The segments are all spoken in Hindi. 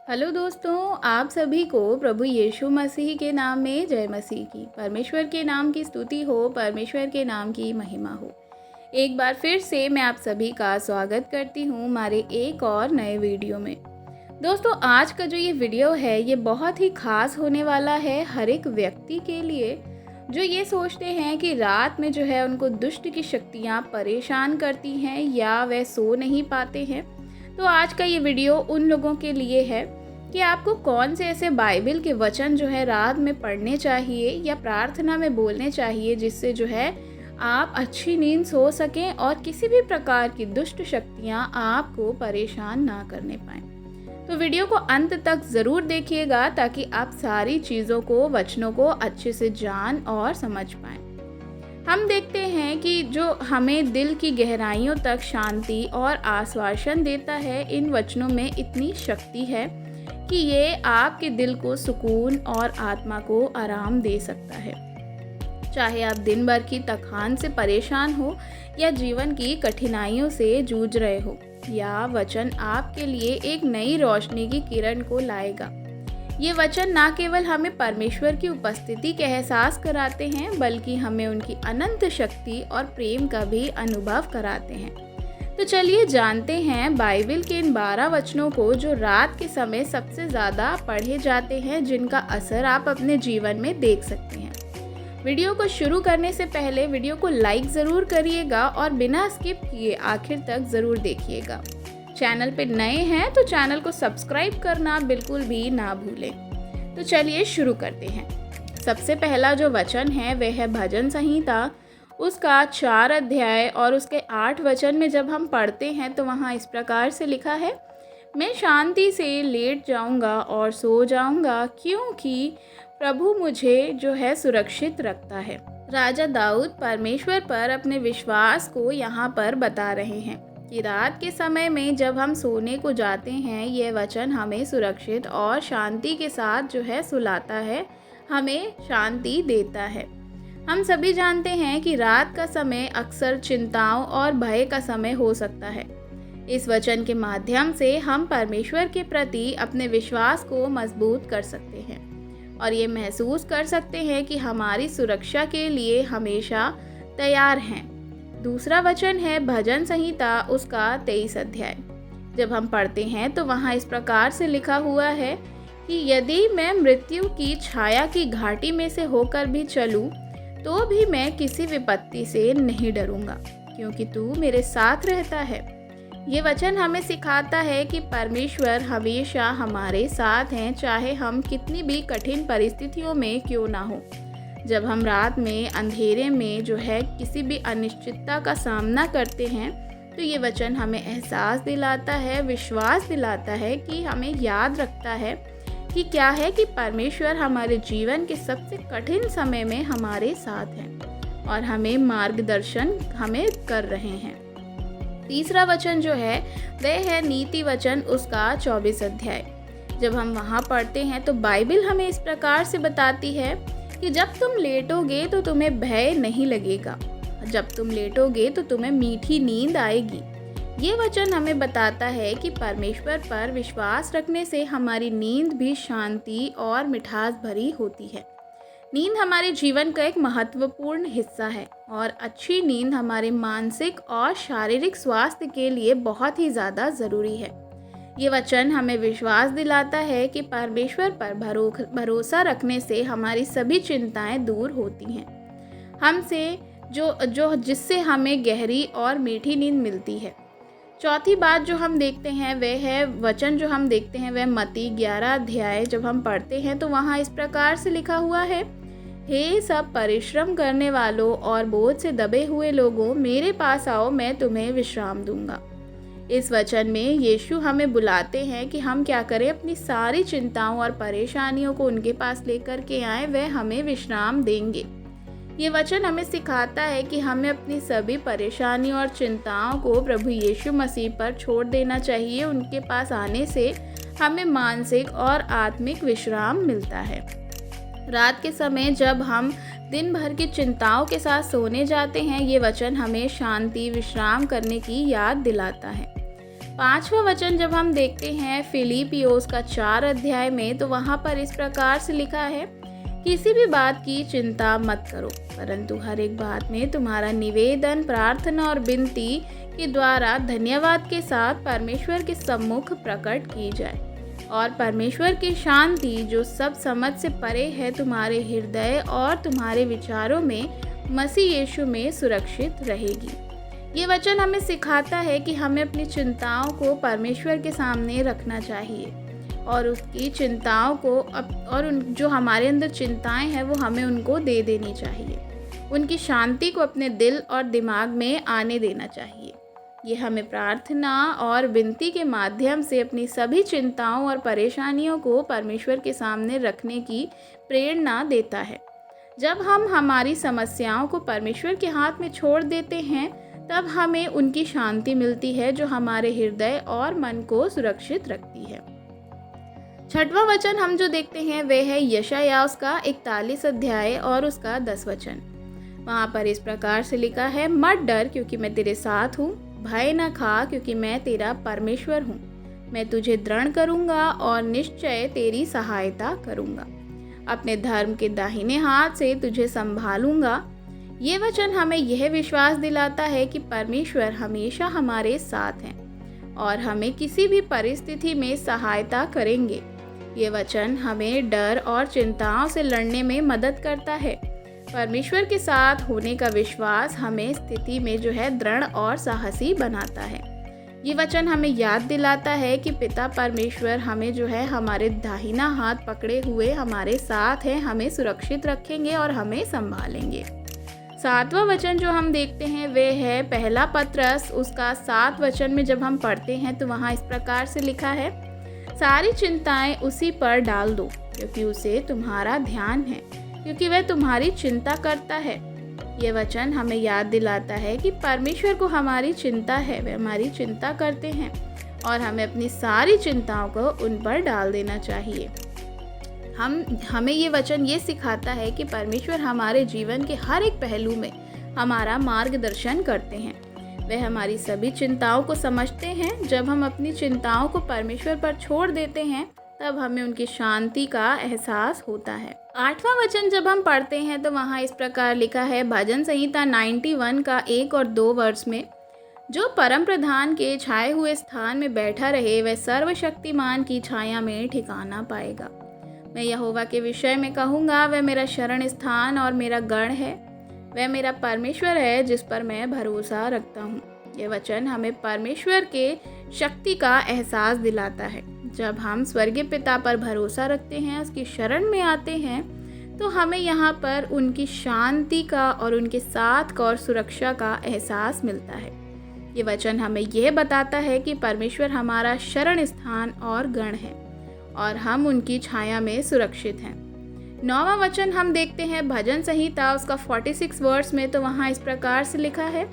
हेलो दोस्तों, आप सभी को प्रभु यीशु मसीह के नाम में जय मसीह की। परमेश्वर के नाम की स्तुति हो, परमेश्वर के नाम की महिमा हो। एक बार फिर से मैं आप सभी का स्वागत करती हूँ हमारे एक और नए वीडियो में। दोस्तों, आज का जो ये वीडियो है ये बहुत ही खास होने वाला है हर एक व्यक्ति के लिए जो ये सोचते हैं कि रात में जो है उनको दुष्ट की शक्तियाँ परेशान करती हैं या वह सो नहीं पाते हैं। तो आज का ये वीडियो उन लोगों के लिए है कि आपको कौन से ऐसे बाइबल के वचन जो है रात में पढ़ने चाहिए या प्रार्थना में बोलने चाहिए जिससे जो है आप अच्छी नींद सो सकें और किसी भी प्रकार की दुष्ट शक्तियां आपको परेशान ना करने पाएं। तो वीडियो को अंत तक ज़रूर देखिएगा ताकि आप सारी चीज़ों को, वचनों को अच्छे से जान और समझ पाएं। हम देखते हैं कि जो हमें दिल की गहराइयों तक शांति और आश्वासन देता है, इन वचनों में इतनी शक्ति है कि ये आपके दिल को सुकून और आत्मा को आराम दे सकता है। चाहे आप दिन भर की थकान से परेशान हो या जीवन की कठिनाइयों से जूझ रहे हो, यह वचन आपके लिए एक नई रोशनी की किरण को लाएगा। ये वचन ना केवल हमें परमेश्वर की उपस्थिति का एहसास कराते हैं बल्कि हमें उनकी अनंत शक्ति और प्रेम का भी अनुभव कराते हैं। तो चलिए जानते हैं बाइबल के इन 12 वचनों को जो रात के समय सबसे ज़्यादा पढ़े जाते हैं, जिनका असर आप अपने जीवन में देख सकते हैं। वीडियो को शुरू करने से पहले वीडियो को लाइक ज़रूर करिएगा और बिना स्किप किए आखिर तक ज़रूर देखिएगा। चैनल पे नए हैं तो चैनल को सब्सक्राइब करना बिल्कुल भी ना भूलें। तो चलिए शुरू करते हैं। सबसे पहला जो वचन है वह है भजन संहिता, उसका 4 अध्याय और उसके 8 वचन में जब हम पढ़ते हैं तो वहाँ इस प्रकार से लिखा है, मैं शांति से लेट जाऊंगा और सो जाऊंगा क्योंकि प्रभु मुझे जो है सुरक्षित रखता है। राजा दाऊद परमेश्वर पर अपने विश्वास को यहाँ पर बता रहे हैं कि रात के समय में जब हम सोने को जाते हैं, ये वचन हमें सुरक्षित और शांति के साथ जो है सुलाता है, हमें शांति देता है। हम सभी जानते हैं कि रात का समय अक्सर चिंताओं और भय का समय हो सकता है। इस वचन के माध्यम से हम परमेश्वर के प्रति अपने विश्वास को मजबूत कर सकते हैं और ये महसूस कर सकते हैं कि हमारी सुरक्षा के लिए हमेशा तैयार हैं। दूसरा वचन है भजन संहिता, उसका 23 अध्याय। जब हम पढ़ते हैं तो वहाँ इस प्रकार से लिखा हुआ है कि यदि मैं मृत्यु की छाया की घाटी में से होकर भी चलूँ तो भी मैं किसी विपत्ति से नहीं डरूंगा क्योंकि तू मेरे साथ रहता है। ये वचन हमें सिखाता है कि परमेश्वर हमेशा हमारे साथ हैं, चाहे हम कितनी भी कठिन परिस्थितियों में क्यों ना हो। जब हम रात में अंधेरे में जो है किसी भी अनिश्चितता का सामना करते हैं तो ये वचन हमें एहसास दिलाता है, विश्वास दिलाता है कि हमें याद रखता है कि क्या है कि परमेश्वर हमारे जीवन के सबसे कठिन समय में हमारे साथ हैं और हमें मार्गदर्शन कर रहे हैं। तीसरा वचन जो है वह है नीति वचन, उसका 24 अध्याय। जब हम वहाँ पढ़ते हैं तो बाइबल हमें इस प्रकार से बताती है कि जब तुम लेटोगे तो तुम्हें भय नहीं लगेगा, जब तुम लेटोगे तो तुम्हें मीठी नींद आएगी। ये वचन हमें बताता है कि परमेश्वर पर विश्वास रखने से हमारी नींद भी शांति और मिठास भरी होती है। नींद हमारे जीवन का एक महत्वपूर्ण हिस्सा है और अच्छी नींद हमारे मानसिक और शारीरिक स्वास्थ्य के लिए बहुत ही ज़्यादा ज़रूरी है। ये वचन हमें विश्वास दिलाता है कि परमेश्वर पर भरोसा रखने से हमारी सभी चिंताएं दूर होती हैं, हमसे जिससे हमें गहरी और मीठी नींद मिलती है। चौथी बात जो हम देखते हैं वह है वचन जो हम देखते हैं वह मत्ती 11 अध्याय। जब हम पढ़ते हैं तो वहाँ इस प्रकार से लिखा हुआ है, हे सब परिश्रम करने वालों और बोझ से दबे हुए लोगों, मेरे पास आओ, मैं तुम्हें विश्राम दूंगा। इस वचन में यीशु हमें बुलाते हैं कि हम क्या करें, अपनी सारी चिंताओं और परेशानियों को उनके पास लेकर के आएँ, वह हमें विश्राम देंगे। ये वचन हमें सिखाता है कि हमें अपनी सभी परेशानियों और चिंताओं को प्रभु यीशु मसीह पर छोड़ देना चाहिए। उनके पास आने से हमें मानसिक और आत्मिक विश्राम मिलता है। रात के समय जब हम दिन भर की चिंताओं के साथ सोने जाते हैं, ये वचन हमें शांति, विश्राम करने की याद दिलाता है। 5वां वचन जब हम देखते हैं फिलिपियोस का 4 अध्याय में, तो वहाँ पर इस प्रकार से लिखा है, किसी भी बात की चिंता मत करो, परंतु हर एक बात में तुम्हारा निवेदन, प्रार्थना और विनती के द्वारा धन्यवाद के साथ परमेश्वर के सम्मुख प्रकट की जाए, और परमेश्वर की शांति जो सब समझ से परे है तुम्हारे हृदय और तुम्हारे विचारों में मसीह यीशु में सुरक्षित रहेगी। ये वचन हमें सिखाता है कि हमें अपनी चिंताओं को परमेश्वर के सामने रखना चाहिए, और उसकी चिंताओं को जो हमारे अंदर चिंताएं हैं वो हमें उनको दे देनी चाहिए। उनकी शांति को अपने दिल और दिमाग में आने देना चाहिए। ये हमें प्रार्थना और विनती के माध्यम से अपनी सभी चिंताओं और परेशानियों को परमेश्वर के सामने रखने की प्रेरणा देता है। जब हम हमारी समस्याओं को परमेश्वर के हाथ में छोड़ देते हैं, तब हमें उनकी शांति मिलती है जो हमारे हृदय और मन को सुरक्षित रखती है। 6वां वचन हम जो देखते हैं वह है यशायाह उसका 41 अध्याय और उसका 10 वचन। वहाँ पर इस प्रकार से लिखा है, मत डर क्योंकि मैं तेरे साथ हूँ, भय न खा क्योंकि मैं तेरा परमेश्वर हूँ। मैं तुझे दृढ़ करूँगा और निश्चय तेरी सहायता करूँगा। अपने धर्म के दाहिने हाथ से तुझे संभालूंगा। ये वचन हमें यह विश्वास दिलाता है कि परमेश्वर हमेशा हमारे साथ हैं और हमें किसी भी परिस्थिति में सहायता करेंगे। ये वचन हमें डर और चिंताओं से लड़ने में मदद करता है। परमेश्वर के साथ होने का विश्वास हमें स्थिति में दृढ़ और साहसी बनाता है। ये वचन हमें याद दिलाता है कि पिता परमेश्वर हमें हमारे दाहिना हाथ पकड़े हुए हमारे साथ हैं, हमें सुरक्षित रखेंगे और हमें संभालेंगे। 7वां वचन जो हम देखते हैं वह है पहला पत्रस उसका 7 वचन में जब हम पढ़ते हैं तो वहाँ इस प्रकार से लिखा है, सारी चिंताएं उसी पर डाल दो क्योंकि उसे तुम्हारा ध्यान है, क्योंकि वह तुम्हारी चिंता करता है। ये वचन हमें याद दिलाता है कि परमेश्वर को हमारी चिंता है, वे हमारी चिंता करते हैं और हमें अपनी सारी चिंताओं को उन पर डाल देना चाहिए। हमें ये वचन ये सिखाता है कि परमेश्वर हमारे जीवन के हर एक पहलू में हमारा मार्गदर्शन करते हैं। वे हमारी सभी चिंताओं को समझते हैं। जब हम अपनी चिंताओं को परमेश्वर पर छोड़ देते हैं तब हमें उनकी शांति का एहसास होता है। 8वां वचन जब हम पढ़ते हैं तो वहाँ इस प्रकार लिखा है, भजन संहिता 91 का 1 और 2 वर्ष में, जो परम प्रधान के छाए हुए स्थान में बैठा रहे वह सर्वशक्तिमान की छाया में ठिकाना पाएगा। मैं यहोवा के विषय में कहूँगा, वह मेरा शरण स्थान और मेरा गढ़ है, वह मेरा परमेश्वर है जिस पर मैं भरोसा रखता हूँ। ये वचन हमें परमेश्वर के शक्ति का एहसास दिलाता है। जब हम स्वर्गीय पिता पर भरोसा रखते हैं, उसकी शरण में आते हैं, तो हमें यहाँ पर उनकी शांति का और उनके साथ का और सुरक्षा का एहसास मिलता है। ये वचन हमें यह बताता है कि परमेश्वर हमारा शरण स्थान और गढ़ है और हम उनकी छाया में सुरक्षित हैं। 9वां वचन हम देखते हैं भजन संहिता उसका 46 वर्ष में, तो वहाँ इस प्रकार से लिखा है,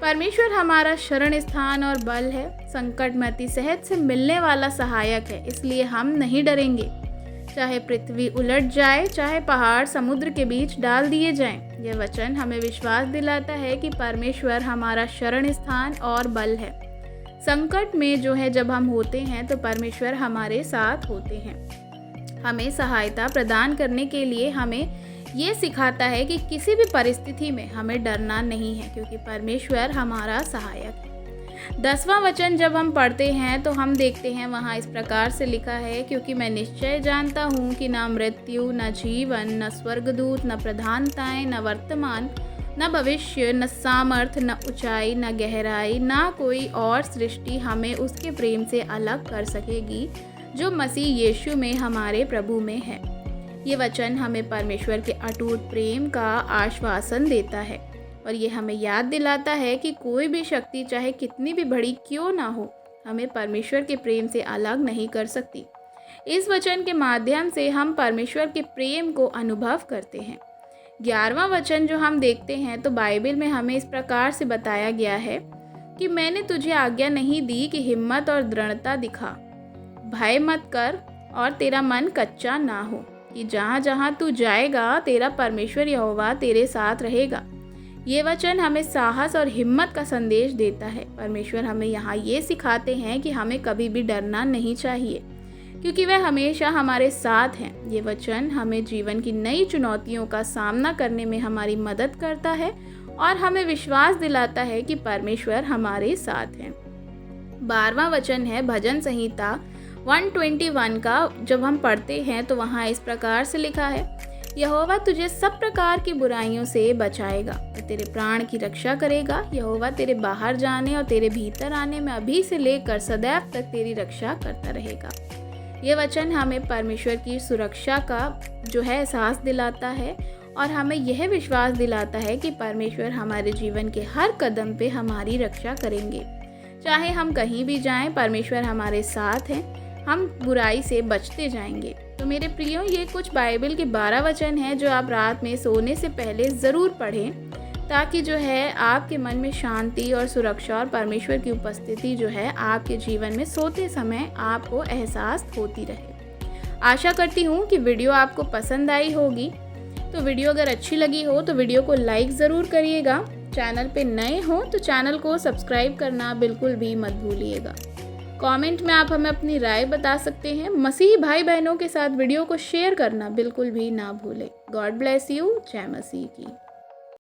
परमेश्वर हमारा शरण स्थान और बल है, संकट में अति सहज से मिलने वाला सहायक है, इसलिए हम नहीं डरेंगे। चाहे पृथ्वी उलट जाए, चाहे पहाड़ समुद्र के बीच डाल दिए जाएं। यह वचन हमें विश्वास दिलाता है कि परमेश्वर हमारा शरण स्थान और बल है। संकट में जब हम होते हैं तो परमेश्वर हमारे साथ होते हैं। हमें सहायता प्रदान करने के लिए हमें ये सिखाता है कि किसी भी परिस्थिति में हमें डरना नहीं है, क्योंकि परमेश्वर हमारा सहायक है। 10वां वचन जब हम पढ़ते हैं तो हम देखते हैं वहाँ इस प्रकार से लिखा है, क्योंकि मैं निश्चय जानता हूँ कि न मृत्यु, न जीवन, न स्वर्गदूत, न प्रधानताएं, न वर्तमान, न भविष्य, न सामर्थ, न ऊंचाई, न गहराई, न कोई और सृष्टि हमें उसके प्रेम से अलग कर सकेगी जो मसीह यीशु में हमारे प्रभु में है। ये वचन हमें परमेश्वर के अटूट प्रेम का आश्वासन देता है और ये हमें याद दिलाता है कि कोई भी शक्ति चाहे कितनी भी बड़ी क्यों ना हो, हमें परमेश्वर के प्रेम से अलग नहीं कर सकती। इस वचन के माध्यम से हम परमेश्वर के प्रेम को अनुभव करते हैं। 11वां वचन जो हम देखते हैं तो बाइबल में हमें इस प्रकार से बताया गया है कि मैंने तुझे आज्ञा नहीं दी कि हिम्मत और दृढ़ता दिखा, भय मत कर और तेरा मन कच्चा ना हो, कि जहाँ जहाँ तू जाएगा तेरा परमेश्वर यहोवा तेरे साथ रहेगा। ये वचन हमें साहस और हिम्मत का संदेश देता है। परमेश्वर हमें यहाँ ये सिखाते हैं कि हमें कभी भी डरना नहीं चाहिए, क्योंकि वह हमेशा हमारे साथ हैं। ये वचन हमें जीवन की नई चुनौतियों का सामना करने में हमारी मदद करता है और हमें विश्वास दिलाता है कि परमेश्वर हमारे साथ हैं। 12वां वचन है भजन संहिता 121 का। जब हम पढ़ते हैं तो वहाँ इस प्रकार से लिखा है, यहोवा तुझे सब प्रकार की बुराइयों से बचाएगा, वह तेरे प्राण की रक्षा करेगा। यहोवा तेरे बाहर जाने और तेरे भीतर आने में अभी से लेकर सदैव तक तेरी रक्षा करता रहेगा। ये वचन हमें परमेश्वर की सुरक्षा का जो है एहसास दिलाता है और हमें यह विश्वास दिलाता है कि परमेश्वर हमारे जीवन के हर कदम पे हमारी रक्षा करेंगे। चाहे हम कहीं भी जाएं, परमेश्वर हमारे साथ हैं, हम बुराई से बचते जाएंगे। तो मेरे प्रियो, ये कुछ बाइबल के 12 वचन हैं जो आप रात में सोने से पहले ज़रूर पढ़ें, ताकि जो है आपके मन में शांति और सुरक्षा और परमेश्वर की उपस्थिति जो है आपके जीवन में सोते समय आपको एहसास होती रहे। आशा करती हूँ कि वीडियो आपको पसंद आई होगी। तो वीडियो अगर अच्छी लगी हो तो वीडियो को लाइक ज़रूर करिएगा। चैनल पे नए हो तो चैनल को सब्सक्राइब करना बिल्कुल भी मत भूलिएगा। कमेंट में आप हमें अपनी राय बता सकते हैं। मसीही भाई बहनों के साथ वीडियो को शेयर करना बिल्कुल भी ना भूलें। God bless you. जय मसीह की।